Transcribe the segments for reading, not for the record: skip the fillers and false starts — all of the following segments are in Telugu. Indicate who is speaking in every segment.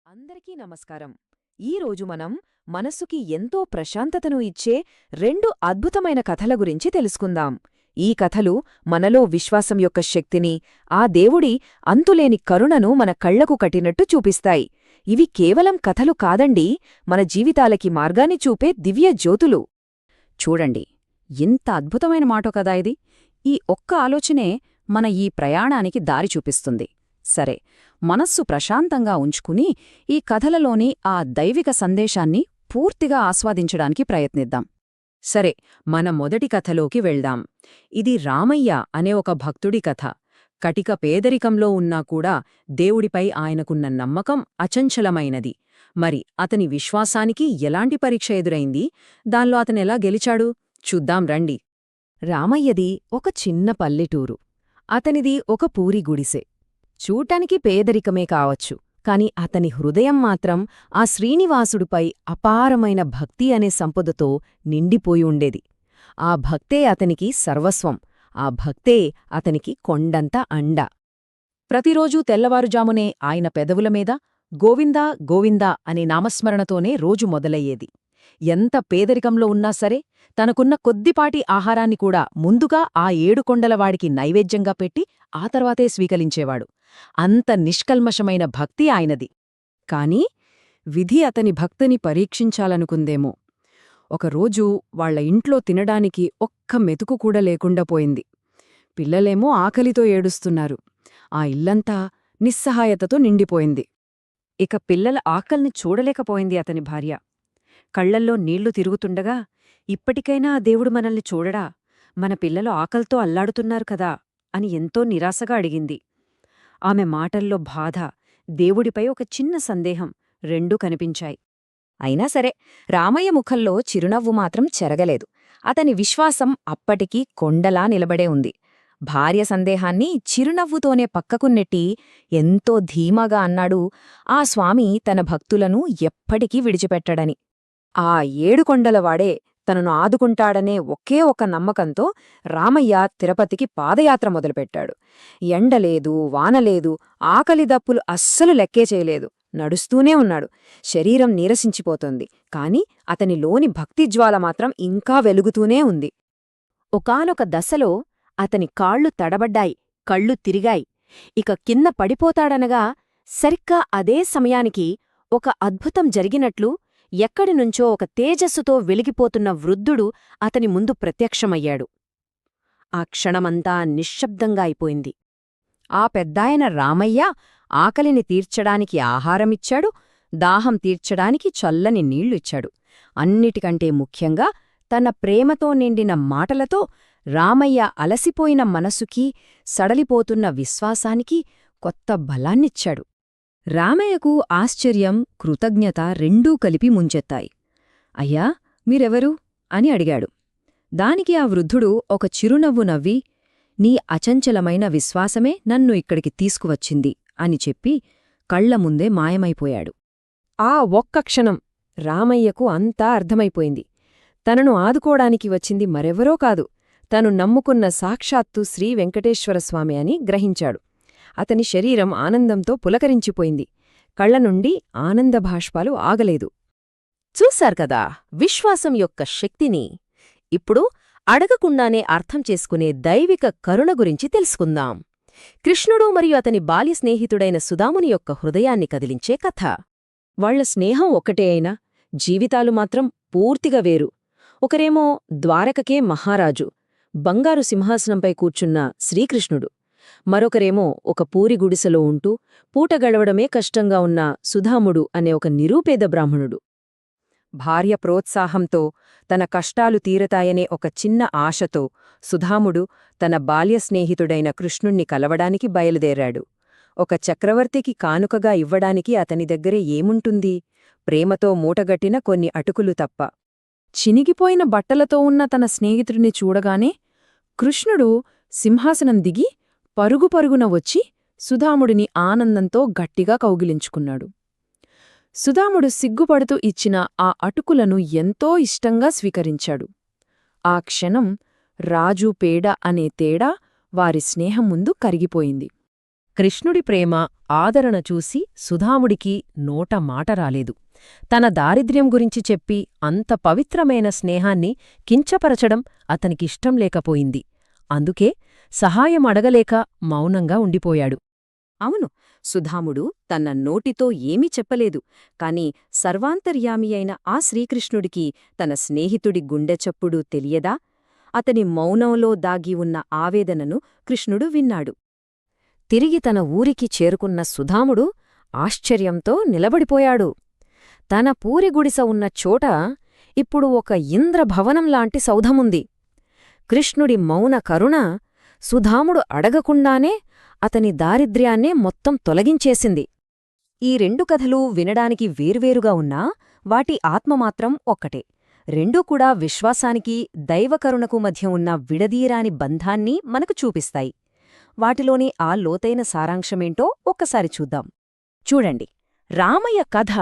Speaker 1: అందరికీ నమస్కారం. ఈరోజు మనం మనస్సుకి ఎంతో ప్రశాంతతను ఇచ్చే రెండు అద్భుతమైన కథల గురించి తెలుసుకుందాం. ఈ కథలు మనలో విశ్వాసం యొక్క శక్తిని, ఆ దేవుడి అంతులేని కరుణను మన కళ్లకు కట్టినట్టు చూపిస్తాయి. ఇవి కేవలం కథలు కాదండి, మన జీవితాలకి మార్గాన్ని చూపే దివ్య జ్యోతులు. చూడండి, ఎంత అద్భుతమైన మాటో కదా ఇది. ఈ ఒక్క ఆలోచనే మన ఈ ప్రయాణానికి దారి చూపిస్తుంది. సరే, మనస్సు ప్రశాంతంగా ఉంచుకుని ఈ కథలలోని ఆ దైవిక సందేశాన్ని పూర్తిగా ఆస్వాదించడానికి ప్రయత్నిద్దాం. సరే, మన మొదటి కథలోకి వెళ్దాం. ఇది రామయ్య అనే ఒక భక్తుడి కథ. కటిక పేదరికంలో ఉన్నా కూడా దేవుడిపై ఆయనకున్న నమ్మకం అచంచలమైనది. మరి అతని విశ్వాసానికి ఎలాంటి పరీక్ష ఎదురైంది, దానిలో అతనెలా గెలిచాడు చూద్దాం రండి. రామయ్యది ఒక చిన్న పల్లెటూరు. అతనిది ఒక పూరి గుడిసె. చూటానికి పేదరికమే కావచ్చు, కాని అతని హృదయం మాత్రం ఆ శ్రీనివాసుడిపై అపారమైన భక్తి అనే సంపదతో నిండిపోయి ఉండేది. ఆ భక్తే అతనికి సర్వస్వం, ఆ భక్తే అతనికి కొండంత అండ. ప్రతిరోజూ తెల్లవారుజామునే ఆయన పెదవుల మీద గోవిందా గోవిందా అనే నామస్మరణతోనే రోజు మొదలయ్యేది. ఎంత పేదరికంలో ఉన్నా సరే, తనకున్న కొద్దిపాటి ఆహారాన్ని కూడా ముందుగా ఆ 7 కొండలవాడికి నైవేద్యంగా పెట్టి ఆ తర్వాతే స్వీకరించేవాడు. అంత నిష్కల్మషమైన భక్తి ఆయనది. కాని విధి అతని భక్తిని పరీక్షించాలనుకుందేమో. ఒకరోజు వాళ్ల ఇంట్లో తినడానికి ఒక్క మెతుకు కూడా లేకుండా పోయింది. పిల్లలేమో ఆకలితో ఏడుస్తున్నారు. ఆ ఇల్లంతా నిస్సహాయతతో నిండిపోయింది. ఇక పిల్లల ఆకల్ని చూడలేకపోయింది అతని భార్య. కళ్లల్లో నీళ్లు తిరుగుతుండగా, ఇప్పటికైనా ఆ దేవుడు మనల్ని చూడడా, మన పిల్లలు ఆకల్తో అల్లాడుతున్నారు కదా అని ఎంతో నిరాశగా అడిగింది. ఆమె మాటల్లో బాధ, దేవుడిపై ఒక చిన్న సందేహం రెండూ కనిపించాయి. అయినా సరే, రామయ్య ముఖంలో చిరునవ్వు మాత్రం చెరగలేదు. అతని విశ్వాసం అప్పటికీ కొండలా నిలబడే ఉంది. భార్య సందేహాన్ని చిరునవ్వుతోనే పక్కకు నెట్టి ఎంతో ధీమాగా అన్నాడు, ఆ స్వామి తన భక్తులను ఎప్పటికీ విడిచిపెట్టడని. ఆ 7 కొండలవాడే తనను ఆదుకుంటాడనే ఒకే ఒక నమ్మకంతో రామయ్య తిరుపతికి పాదయాత్ర మొదలుపెట్టాడు. ఎండలేదు, వానలేదు, ఆకలి దప్పులు అస్సలు లెక్కే చేయలేదు. నడుస్తూనే ఉన్నాడు. శరీరం నీరసించిపోతోంది, కాని అతనిలోని భక్తిజ్వాల మాత్రం ఇంకా వెలుగుతూనే ఉంది. ఒకానొక దశలో అతని కాళ్ళు తడబడ్డాయి, కళ్ళు తిరిగాయి. ఇక కింద పడిపోతాడనగా సరిగ్గా అదే సమయానికి ఒక అద్భుతం జరిగినట్లు ఎక్కడినుంచో ఒక తేజస్సుతో వెలిగిపోతున్న వృద్ధుడు అతని ముందు ప్రత్యక్షమయ్యాడు. ఆ క్షణమంతా నిశ్శబ్దంగా అయిపోయింది. ఆ పెద్దాయన రామయ్య ఆకలిని తీర్చడానికి ఆహారమిచ్చాడు, దాహం తీర్చడానికి చల్లని నీళ్లిచ్చాడు. అన్నిటికంటే ముఖ్యంగా తన ప్రేమతో నిండిన మాటలతో రామయ్య అలసిపోయిన మనసుకి, సడలిపోతున్న విశ్వాసానికి కొత్త బలాన్నిచ్చాడు. రామయ్యకు ఆశ్చర్యం, కృతజ్ఞత రెండూ కలిపి ముంచెత్తాయి. అయ్యా, మీరెవరు అని అడిగాడు. దానికి ఆ వృద్ధుడు ఒక చిరునవ్వు నవ్వి, నీ అచంచలమైన విశ్వాసమే నన్ను ఇక్కడికి తీసుకువచ్చింది అని చెప్పి కళ్లముందే మాయమైపోయాడు. ఆ ఒక్క క్షణం రామయ్యకు అంతా అర్థమైపోయింది. తనను ఆదుకోడానికి వచ్చింది మరెవరో కాదు, తను నమ్ముకున్న సాక్షాత్తు శ్రీ వెంకటేశ్వరస్వామి అని గ్రహించాడు. అతని శరీరం ఆనందంతో పులకరించిపోయింది. కళ్లనుండి ఆనందభాష్పాలు ఆగలేదు. చూశార్కదా విశ్వాసం యొక్క శక్తిని. ఇప్పుడు అడగకుండానే అర్థం చేసుకునే దైవిక కరుణ గురించి తెలుసుకుందాం. కృష్ణుడు మరియు అతని బాల్య స్నేహితుడైన సుదాముని యొక్క హృదయాన్ని కదిలించే కథ. వాళ్ల స్నేహం ఒక్కటే అయినా జీవితాలు మాత్రం పూర్తిగా వేరు. ఒకరేమో ద్వారకకే మహారాజు, బంగారు సింహాసనంపై కూర్చున్న శ్రీకృష్ణుడు. మరొకరేమో ఒక పూరి గుడిసెలో ఉంటూ పూట గడవడమే కష్టంగా ఉన్న సుధాముడు అనే ఒక నిరూపేద బ్రాహ్మణుడు. భార్య ప్రోత్సాహంతో, తన కష్టాలు తీరతాయనే ఒక చిన్న ఆశతో సుధాముడు తన బాల్య స్నేహితుడైన కృష్ణుణ్ణి కలవడానికి బయలుదేరాడు. ఒక చక్రవర్తికి కానుకగా ఇవ్వడానికి అతని దగ్గరే ఏముంటుంది, ప్రేమతో మూటగట్టిన కొన్ని అటుకులు తప్ప. చినిగిపోయిన బట్టలతో ఉన్న తన స్నేహితుడిని చూడగానే కృష్ణుడు సింహాసనం దిగి పరుగుపరుగున వచ్చి సుధాముడిని ఆనందంతో గట్టిగా కౌగిలించుకున్నాడు. సుధాముడు సిగ్గుపడుతూ ఇచ్చిన ఆ అటుకులను ఎంతో ఇష్టంగా స్వీకరించాడు. ఆ క్షణం రాజు పేడ అనే తేడా వారి స్నేహం ముందు కరిగిపోయింది.
Speaker 2: కృష్ణుడి ప్రేమ, ఆదరణ చూసి సుధాముడికి నోట మాట రాలేదు. తన దారిద్ర్యం గురించి చెప్పి అంత పవిత్రమైన స్నేహాన్ని కించపరచడం అతనికిష్టం లేకపోయింది. అందుకే సహాయం అడగలేక మౌనంగా ఉండిపోయాడు.
Speaker 1: అవును, సుధాముడు తన నోటితో ఏమీ చెప్పలేదు, కాని సర్వాంతర్యామి అయిన ఆ శ్రీకృష్ణుడికి తన స్నేహితుడి గుండెచప్పుడు తెలియదా? అతని మౌనంలో దాగి ఉన్న ఆవేదనను కృష్ణుడు విన్నాడు. తిరిగి తన ఊరికి చేరుకున్న సుధాముడు ఆశ్చర్యంతో నిలబడిపోయాడు. తన పూరిగుడిస ఉన్న చోట ఇప్పుడు ఒక ఇంద్రభవనంలాంటి సౌధముంది. కృష్ణుడి మౌన కరుణ సుధాముడు అడగకుండానే అతని దారిద్ర్యాన్నే మొత్తం తొలగించేసింది. ఈ రెండు కథలు వినడానికి వేర్వేరుగా ఉన్నా వాటి ఆత్మమాత్రం ఒక్కటే. రెండూ కూడా విశ్వాసానికి, దైవకరుణకు మధ్య ఉన్న విడదీయరాని బంధాన్ని మనకు చూపిస్తాయి. వాటిలోని ఆ లోతైన సారాంశమేంటో ఒక్కసారి చూద్దాం. చూడండి, రామయ్య కథ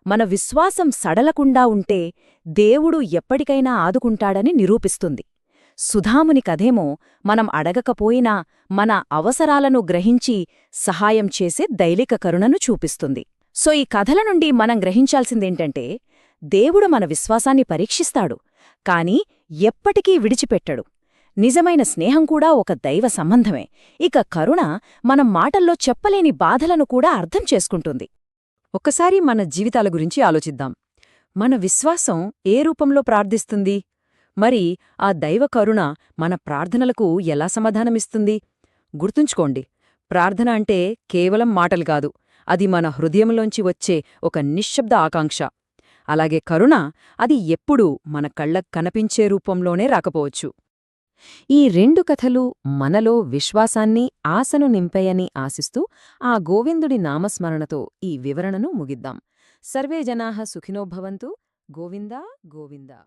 Speaker 1: మన విశ్వాసం సడలకుండా ఉంటే దేవుడు ఎప్పటికైనా ఆదుకుంటాడని నిరూపిస్తుంది. సుధాముని కథేమో మనం అడగకపోయినా మన అవసరాలను గ్రహించి సహాయం చేసే దైలిక కరుణను చూపిస్తుంది. సో ఈ కథల నుండి మనం గ్రహించాల్సిందేంటంటే, దేవుడు మన విశ్వాసాన్ని పరీక్షిస్తాడు, కాని ఎప్పటికీ విడిచిపెట్టడు. నిజమైన స్నేహం కూడా ఒక దైవ సంబంధమే. ఇక కరుణ మనం మాటల్లో చెప్పలేని బాధలను కూడా అర్థం చేసుకుంటుంది. ఒక్కసారి మన జీవితాల గురించి ఆలోచిద్దాం. మన విశ్వాసం ఏ రూపంలో ప్రార్థిస్తుంది? మరి ఆ దైవ కరుణ మన ప్రార్థనలకు ఎలా సమాధానమిస్తుంది? గుర్తుంచుకోండి, ప్రార్థన అంటే కేవలం మాటలు కాదు, అది మన హృదయంలోంచి వచ్చే ఒక నిశ్శబ్ద ఆకాంక్ష. అలాగే కరుణ, అది ఎప్పుడూ మన కళ్ళకు కనిపించే రూపంలోనే రాకపోవచ్చు. ఈ రెండు కథలు మనలో విశ్వాసాన్ని, ఆశను నింపాయని ఆశిస్తూ ఆ గోవిందుడి నామస్మరణతో ఈ వివరణను ముగిద్దాం. సర్వే జనాః సుఖినో భవంతు. గోవిందా గోవిందా.